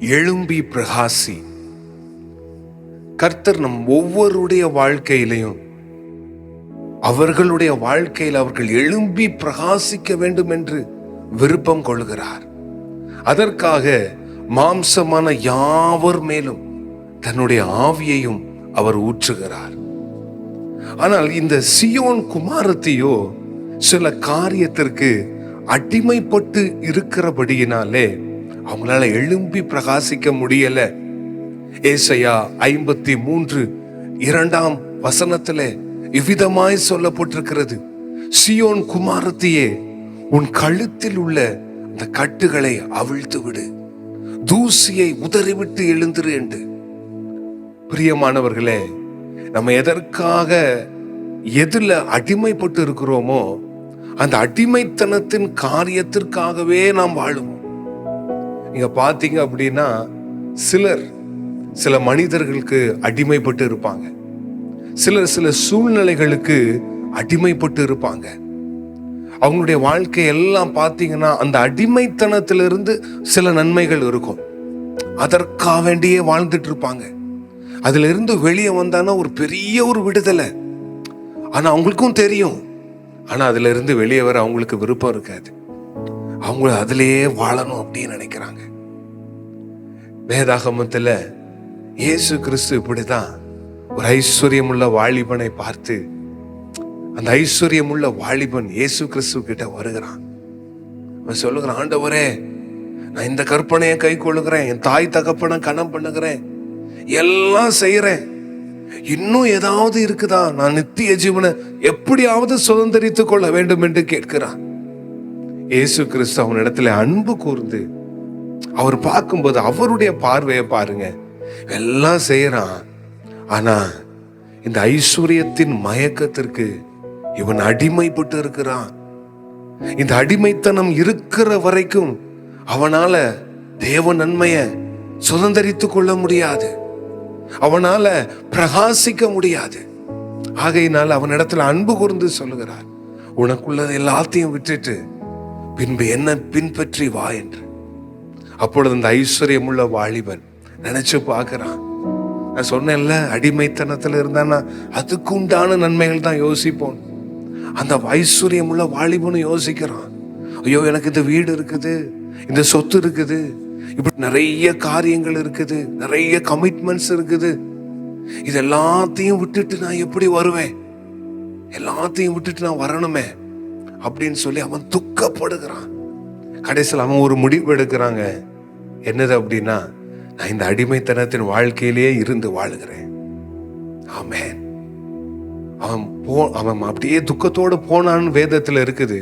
எழும்பி பிரகாசி. கர்த்தர் நம் ஒவ்வொருடைய வாழ்க்கையிலையும் அவர்களுடைய வாழ்க்கையில் அவர்கள் எழும்பி பிரகாசிக்க வேண்டும் என்று விருப்பம் கொள்கிறார். அதற்காக மாம்சமான யாவர் மேலும் தன்னுடைய ஆவியையும் அவர் ஊற்றுகிறார். ஆனால் இந்த சியோன் குமாரத்தியோ சில காரியத்திற்கு அடிமைப்பட்டு இருக்கிறபடியினாலே அவங்களால எழும்பி பிரகாசிக்க முடியல. ஏசாயா 53:2 இவ்விதமாய் சொல்லப்பட்டிருக்கிறது, சியோன் குமாரத்தியே, உன் கழுத்தில் உள்ள அந்த கட்டுகளை அவிழ்த்து விடு, தூசியை உதறிவிட்டு எழுந்திரு என்று. பிரியமானவர்களே, நம்ம எதற்காக எதுல அடிமைப்பட்டு இருக்கிறோமோ அந்த அடிமைத்தனத்தின் காரியத்திற்காகவே நாம் வாழுவோம். நீங்க பாத்தீங்க அப்படின்னா சில மனிதர்களுக்கு அடிமைப்பட்டு இருப்பாங்க, சில சூழ்நிலைகளுக்கு அடிமைப்பட்டு இருப்பாங்க. அவங்களுடைய வாழ்க்கை எல்லாம் பார்த்தீங்கன்னா அந்த அடிமைத்தனத்திலிருந்து சில நன்மைகள் இருக்கும், அதற்காக வேண்டியே வாழ்ந்துட்டு இருப்பாங்க. அதுல இருந்து வெளியே வந்தானா ஒரு பெரிய ஒரு விடுதலை. ஆனா அவங்களுக்கும் தெரியும், ஆனா அதுல இருந்து வெளியே வர அவங்களுக்கு விருப்பம் இருக்காது. அவங்க அதிலேயே வாழணும் அப்படின்னு நினைக்கிறாங்க. வேதாகமத்துல இயேசு கிறிஸ்து இப்படிதான் ஒரு ஐஸ்வர்யமுள்ள வாலிபனை பார்த்து, அந்த ஐஸ்வர்யமுள்ள வாலிபன் இயேசு கிறிஸ்து கிட்ட வருகிறான். அவன் சொல்லுகிறான், ஆண்டவரே, நான் இந்த கற்பனையை கை கொள்ளுகிறேன், என் தாய் தகப்பனை கனம் பண்ணுகிறேன், எல்லாம் செய்யறேன், இன்னும் ஏதாவது இருக்குதா? நான் நித்திய ஜீவனை எப்படியாவது சுதந்திரித்துக் கொள்ள வேண்டும் என்று கேட்கிறான். இயேசு கிறிஸ்து அவன் இடத்துல அன்பு கூர்ந்து அவர் பார்க்கும்போது அவருடைய பார்வையை பாருங்க, எல்லாம் செய்யறான், ஆனா இந்த ஐஸ்வர்யத்தின் மயக்கத்திற்கு இவன் அடிமைப்பட்டு இருக்கிறான். இந்த அடிமைத்தனம் இருக்கிற வரைக்கும் அவனால தேவ நன்மையை சுதந்திரித்துக் கொள்ள முடியாது, அவனால பிரகாசிக்க முடியாது. ஆகையினால் அவன் இடத்துல அன்பு கூர்ந்து சொல்லுகிறார், உனக்குள்ளது எல்லாத்தையும் விட்டுட்டு பின்பு என்ன பின்பற்றி வா என்று. அப்பொழுது அந்த ஐஸ்வர்யமுள்ள வாலிபன் நினைச்சு பார்க்கிறான். நான் சொன்னேன்ல, அடிமைத்தனத்துல இருந்தானா அதுக்கு உண்டான நன்மைகள் தான் யோசிப்போம். அந்த ஐஸ்வர்யமுள்ள வாலிபனும் யோசிக்கிறான், ஐயோ எனக்கு இந்த வீடு இருக்குது, இந்த சொத்து இருக்குது, இப்படி நிறைய காரியங்கள் இருக்குது, நிறைய கமிட்மெண்ட்ஸ் இருக்குது, இது எல்லாத்தையும் விட்டுட்டு நான் எப்படி வருவேன்? எல்லாத்தையும் விட்டுட்டு நான் வரணுமே அப்படின்னு சொல்லி அவன் துக்கப்படுகிறான். கடைசியில் அவன் ஒரு முடிவு எடுக்கிறாங்க. என்னது அப்படின்னா, நான் இந்த அடிமைத்தனத்தின் வாழ்க்கையிலேயே இருந்து வாழுகிறேன். ஆமென். அவன் அப்படியே துக்கத்தோடு போனான்னு வேதத்துல இருக்குது.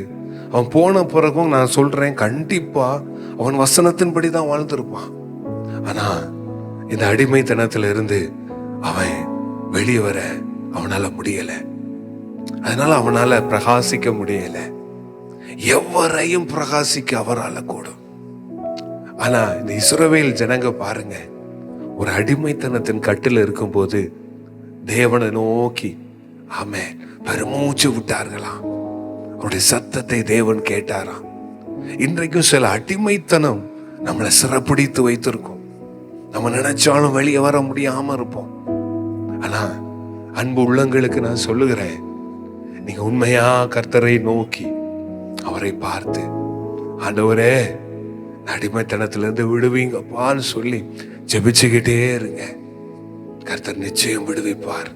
அவன் போன பிறகும் நான் சொல்றேன், கண்டிப்பா அவன் வசனத்தின்படி தான் வாழ்ந்திருப்பான். ஆனா இந்த அடிமைத்தனத்துல இருந்து அவன் வெளியே வர அவனால முடியல. அதனால அவனால பிரகாசிக்க முடியல. எவரையும் பிரகாசிக்க அவரால் கூடும். ஆனா இந்த இஸ்ரவேல் ஜனங்க பாருங்க, ஒரு அடிமைத்தனத்தின் கட்டில் இருக்கும் போது தேவனை நோக்கி ஆமென் பெருமூச்சு விட்டார்களாம். அவருடைய சத்தத்தை தேவன் கேட்டாராம். இன்றைக்கும் சில அடிமைத்தனம் நம்மளை சிறப்பிடித்து வைத்திருக்கும். நம்ம நினைச்சாலும் வெளியே வர முடியாம இருப்போம். ஆனா அன்பு உள்ளங்களுக்கு நான் சொல்லுகிறேன், நீங்க உண்மையா கர்த்தரை நோக்கி அவரை பார்த்து, ஆண்டவரே அடிமைத்தனத்திலிருந்து விடுவீங்கப்பான்னு சொல்லி ஜெபிச்சுக்கிட்டே இருங்க. கர்த்தர் நிச்சயம் விடுவிப்பார்.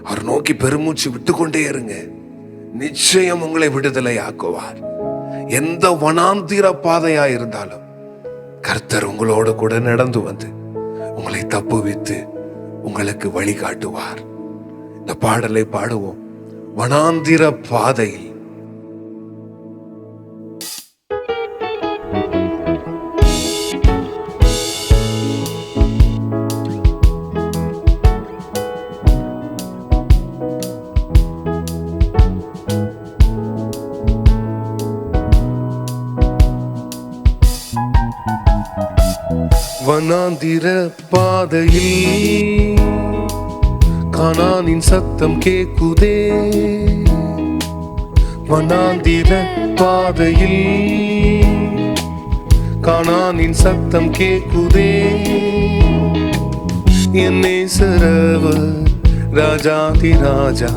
அவர் நோக்கி பெருமூச்சு விட்டுக்கொண்டே இருங்க, நிச்சயம் உங்களை விடுதலை ஆக்குவார். எந்த வனாந்திர பாதையா இருந்தாலும் கர்த்தர் உங்களோடு கூட நடந்து வந்து உங்களை தப்புவித்து உங்களுக்கு வழிகாட்டுவார். இந்த பாடலை பாடுவோம். வனாந்திர பாதையில் வனாந்திர பாதையில் கானானின் சத்தம் கேக்குதே. வனாந்திர பாதையில் கானானின் சத்தம் கேக்குதே. என் நேசரவர் ராஜாதி ராஜா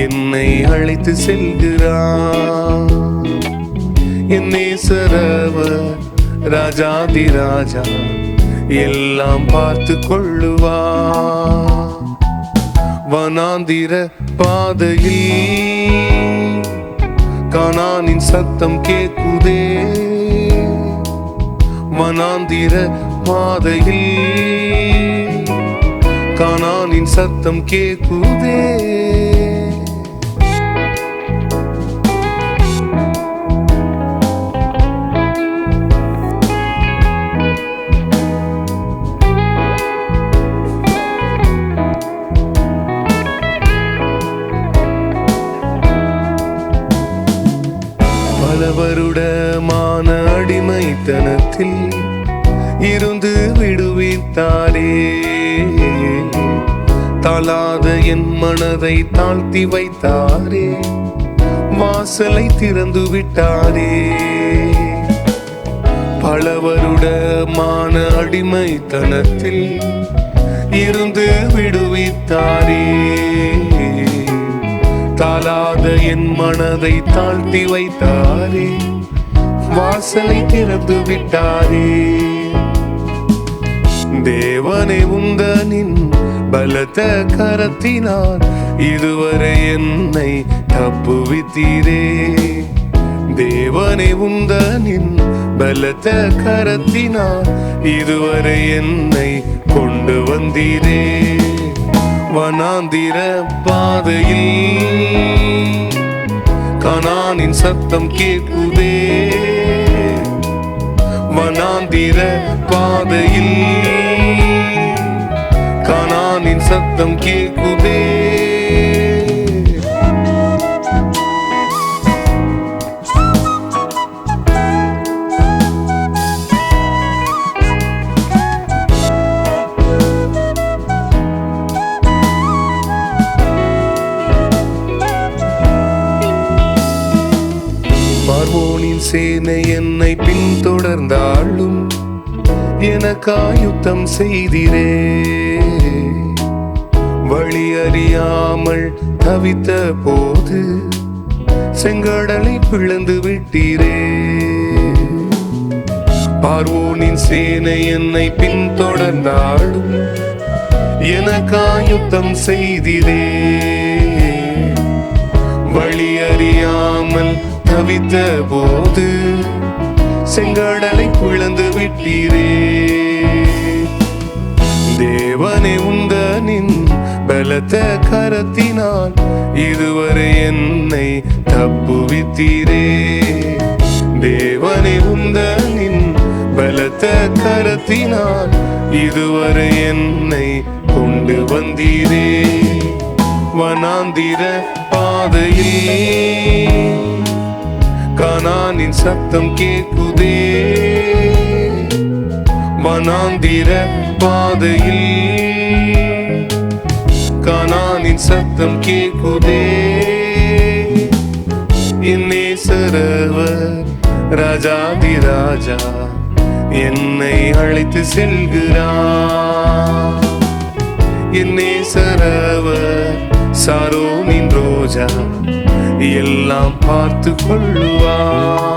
என்னை அழைத்து செல்கிறார். என் நேசரவர் ராஜாதி ராஜா எல்லாம் பார்த்து கொள்ளுவார். வனாந்திர பாதையில் கானானின் சத்தம் கேக்குதே. வனாந்திர பாதையில் கானானின் சத்தம் கேக்குதே. பல வருடமான அடிமைத்தனத்தில் இருந்து விடுவித்தாரே. தாளாத என் மனதை தாழ்த்தி வைத்தாரே. வாசலை திறந்து விட்டாரே. பல வருடமான அடிமைத்தனத்தில் இருந்து விடுவித்தாரே. தாளாத என் மனதை தாழ்த்தி வைத்தாரே. வாசலை திறந்து விட்டாரே. தேவனே உந்தனின் பலத்த கரத்தினால் இதுவரை என்னை தப்புவித்தீரே. தேவனே உந்தனின் பலத்த கரத்தினால் இதுவரை என்னை கொண்டு வந்தீரே. வனாந்திர பாதையில் கானானின் சத்தம் கேக்குதே. வனாந்திர பாதையில் கானானின் சத்தம் கேக்குதே. பார்வோனின் சேனை என்னை பின்தொடர்ந்தாலும் எனக்காயுத்தம் செய்திரே. வழி அறியாமல் தவித்த போது செங்கடலை பிளந்து விட்டீரே. பார்வோனின் சேனை என்னை பின்தொடர்ந்தாலும் எனக்காயுத்தம் செய்திரே. வழி அறியாமல் தவித்த போது செங்கடலை பிளந்து விட்டீரே. தேவனே உந்தனின் பலத்த கரத்தினால் இதுவரை என்னை தப்புவித்தீரே. தேவனே உந்தனின் பலத்த கரத்தினால் இதுவரை என்னை கொண்டு வந்தீரே. வனாந்திர பாதையில் கானானின் சத்தம் கேக்குதே. வனாந்திர பாதையில் கானானின் சத்தம் கேக்குதே. என் நேசரவர் ராஜாதி ராஜா என்னை அழைத்து செல்கிறார். என் நேசரவர் சாரோனின் ரோஜா எல்லாம் பார்த்து கொள்ளுவார்.